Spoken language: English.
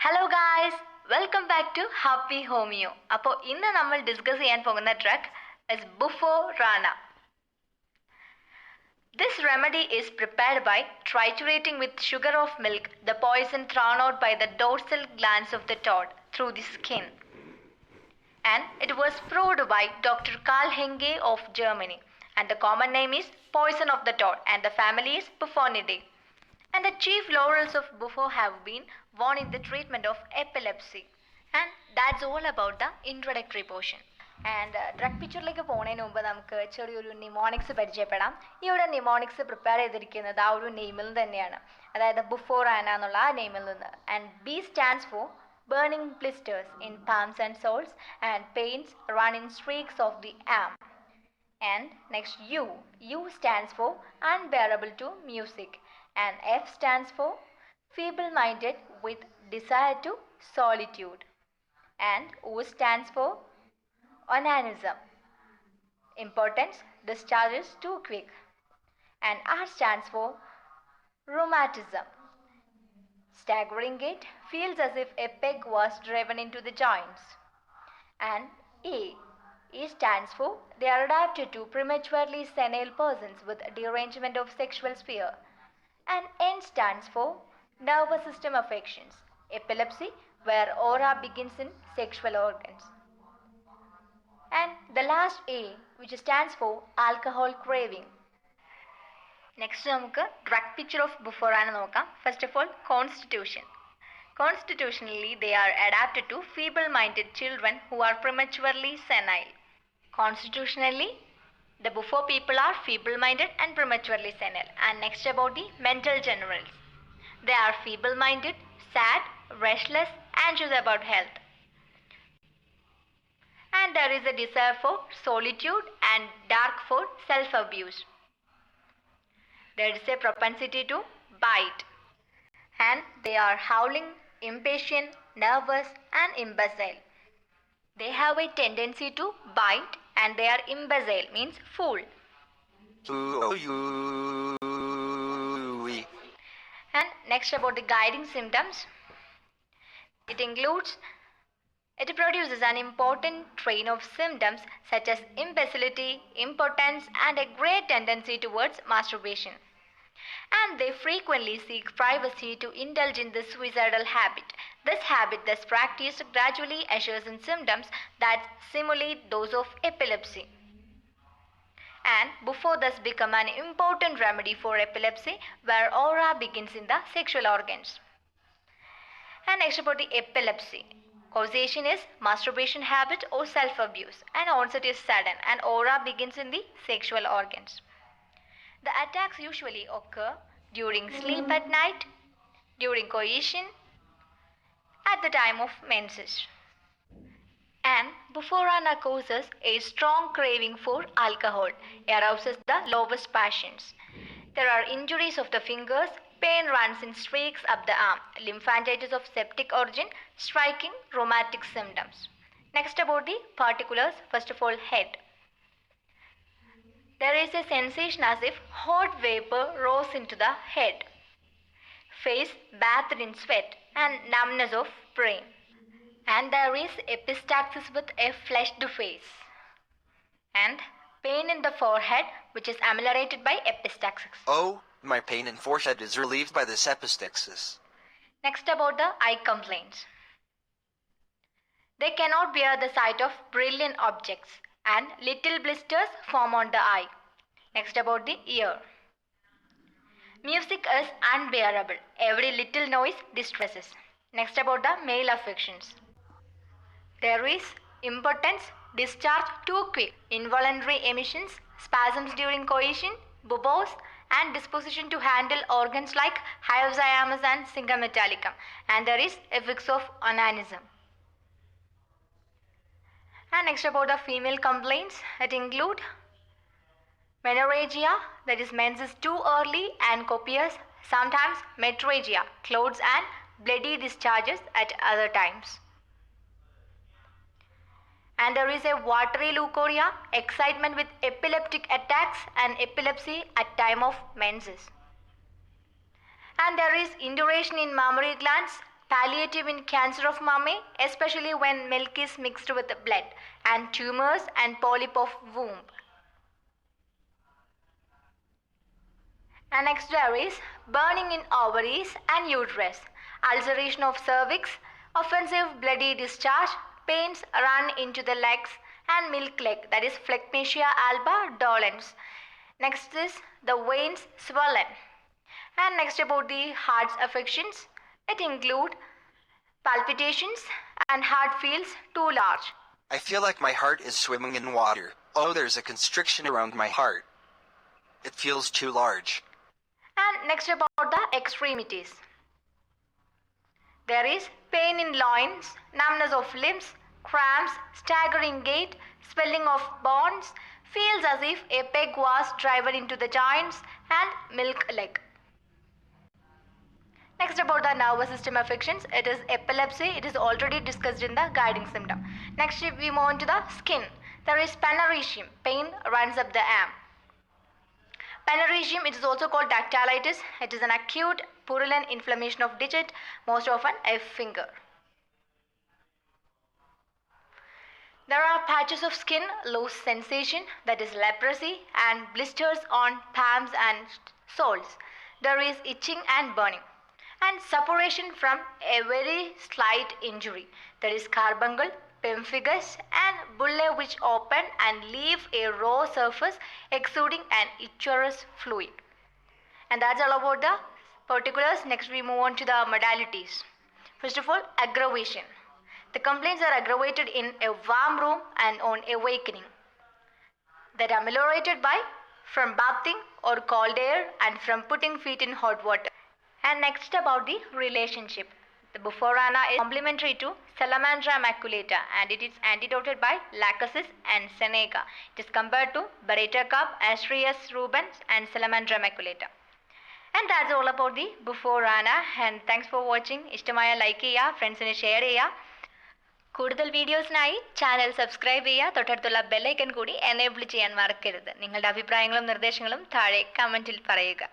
Hello guys, welcome back to happy homeo. അപ്പോൾ ഇന്ന് നമ്മൾ ഡിസ്കസ് ചെയ്യാൻ പോകുന്ന drug is bufo rana. This remedy is prepared by triturating with sugar of milk the poison thrown out by the dorsal glands of the toad through the skin. And it was proved by Dr. Karl Henge of Germany. And the common name is poison of the toad and the family is Buffonidae. And the chief laurels of Buffo have been won in the treatment of epilepsy. And that's all about the introductory portion. And drug പിക്ചറിലേക്ക് പോകുന്നതിന് മുമ്പ് നമുക്ക് ചെറിയൊരു mnemonics പരിചയപ്പെടാം. ഈ ഒരു mnemonics prepare ചെയ്തിരിക്കുന്നത് ആ ഒരു നെയിമിൽ തന്നെയാണ്, അതായത് ബുഫോറാന എന്നുള്ള ആ നെയിമിൽ നിന്ന്. And B stands for burning blisters in palms and soles and pains run in streaks of the arm. And next U stands for unbearable to music, and F stands for feeble-minded with desire to solitude, and O stands for onanism, impotence, discharges too quick, and R stands for rheumatism, staggering gait, feels as if a peg was driven into the joints, and E stands for they are adapted to prematurely senile persons with derangement of sexual sphere, and N stands for nervous system affections, epilepsy where aura begins in sexual organs, and the last A which stands for alcohol craving. Next നമുക്ക് drug picture of ബുഫോറാന നോക്കാം. First of all constitution. Constitutionally, they are adapted to feeble-minded children who are prematurely senile. Constitutionally, the Buffo people are feeble-minded and prematurely senile. And next about the mental generals. They are feeble-minded, sad, restless, anxious about health. And there is a desire for solitude and dark for self-abuse. There is a propensity to bite. And they are howling, impatient, nervous, and imbecile. They have a tendency to bite and they are imbecile, means fool. And next about the guiding symptoms. It produces an important train of symptoms such as imbecility, impotence, and a great tendency towards masturbation. And they frequently seek privacy to indulge in the suicidal habit. This habit, thus practiced, gradually ushers in symptoms that simulate those of epilepsy. And Buffo thus become an important remedy for epilepsy, where aura begins in the sexual organs. And next about the epilepsy. Causation is masturbation habit or self-abuse, and onset is sudden, and aura begins in the sexual organs. The attacks usually occur during sleep at night, during coition, at the time of menses. And Bufforana causes a strong craving for alcohol, arouses the lowest passions. There are injuries of the fingers, pain runs in streaks up the arm, lymphangitis of septic origin, striking rheumatic symptoms. Next about the particulars, first of all head. There is a sensation as if hot vapor rose into the head. Face bathed in sweat and numbness of brain. And there is epistaxis with a flushed face. And pain in the forehead which is ameliorated by epistaxis. Oh, my pain in forehead is relieved by this epistaxis. Next about the eye complaints. They cannot bear the sight of brilliant objects and little blisters form on the eye. Next about the ear. Music is unbearable. Every little noise distresses. Next about the male affections. There is impotence, discharge too quick, involuntary emissions, spasms during coition, buboes, and disposition to handle organs like hyoscyamus and cincta metallicum. And there is a fix of onanism. And next about the female complaints, that include menorrhagia, that is menses too early and copious, sometimes metrorrhagia, clouds and bloody discharges at other times. And there is a watery leukorrhea, excitement with epileptic attacks and epilepsy at time of menses. And there is induration in mammary glands, palliative in cancer of mummy, especially when milk is mixed with blood, and tumors and polyp of womb. And next there is burning in ovaries and uterus, ulceration of cervix, offensive bloody discharge, pains run into the legs, and milk leg, that is phlegmatia alba dolens. Next is the veins swollen. And next about the heart's affections, it include palpitations and heart feels too large. I feel like my heart is swimming in water. Oh, there's a constriction around my heart. It feels too large. And next about the extremities. There is pain in loins, numbness of limbs, cramps, staggering gait, swelling of bones, feels as if a peg was driven into the joints, and milk leg. Next about the nervous system affections, it is epilepsy. It is already discussed in the guiding symptom. Next we move on to the skin. There is panorrhesium, pain runs up the arm. Panorrhesium, it is also called dactylitis. It is an acute purulent inflammation of digit, most often a finger. There are patches of skin loss sensation, that is leprosy, and blisters on palms and soles. There is itching and burning, and suppuration from a very slight injury, that is carbuncle, pemphigus, and bullae, which open and leave a raw surface exuding an itcherous fluid. And that's all about the particulars. Next we move on to the modalities. First of all, aggravation. The complaints are aggravated in a warm room and on awakening, that are ameliorated by from bathing or cold air and from putting feet in hot water. And next about the relationship. The Bufforana is complementary to Salamandra maculata, and it is antidoted by Lachesis and Seneca. It is compared to Barretta carp, Astreus rubens, and Salamandra maculata. And that's all about the Bufforana. And thanks for watching. ഇഷ്ടമായ like ചെയ്യുക, ഫ്രണ്ട്സിന് share ചെയ്യുക. കൂടുതൽ വീഡിയോസിനായി channel subscribe ചെയ്യുക. തൊട്ടടുത്തുള്ള bell icon കൂടി enable ചെയ്യാൻ മറക്കരുത്. നിങ്ങളുടെ അഭിപ്രായങ്ങളും നിർദ്ദേശങ്ങളും താഴെ കമൻറ്റിൽ പറയുക.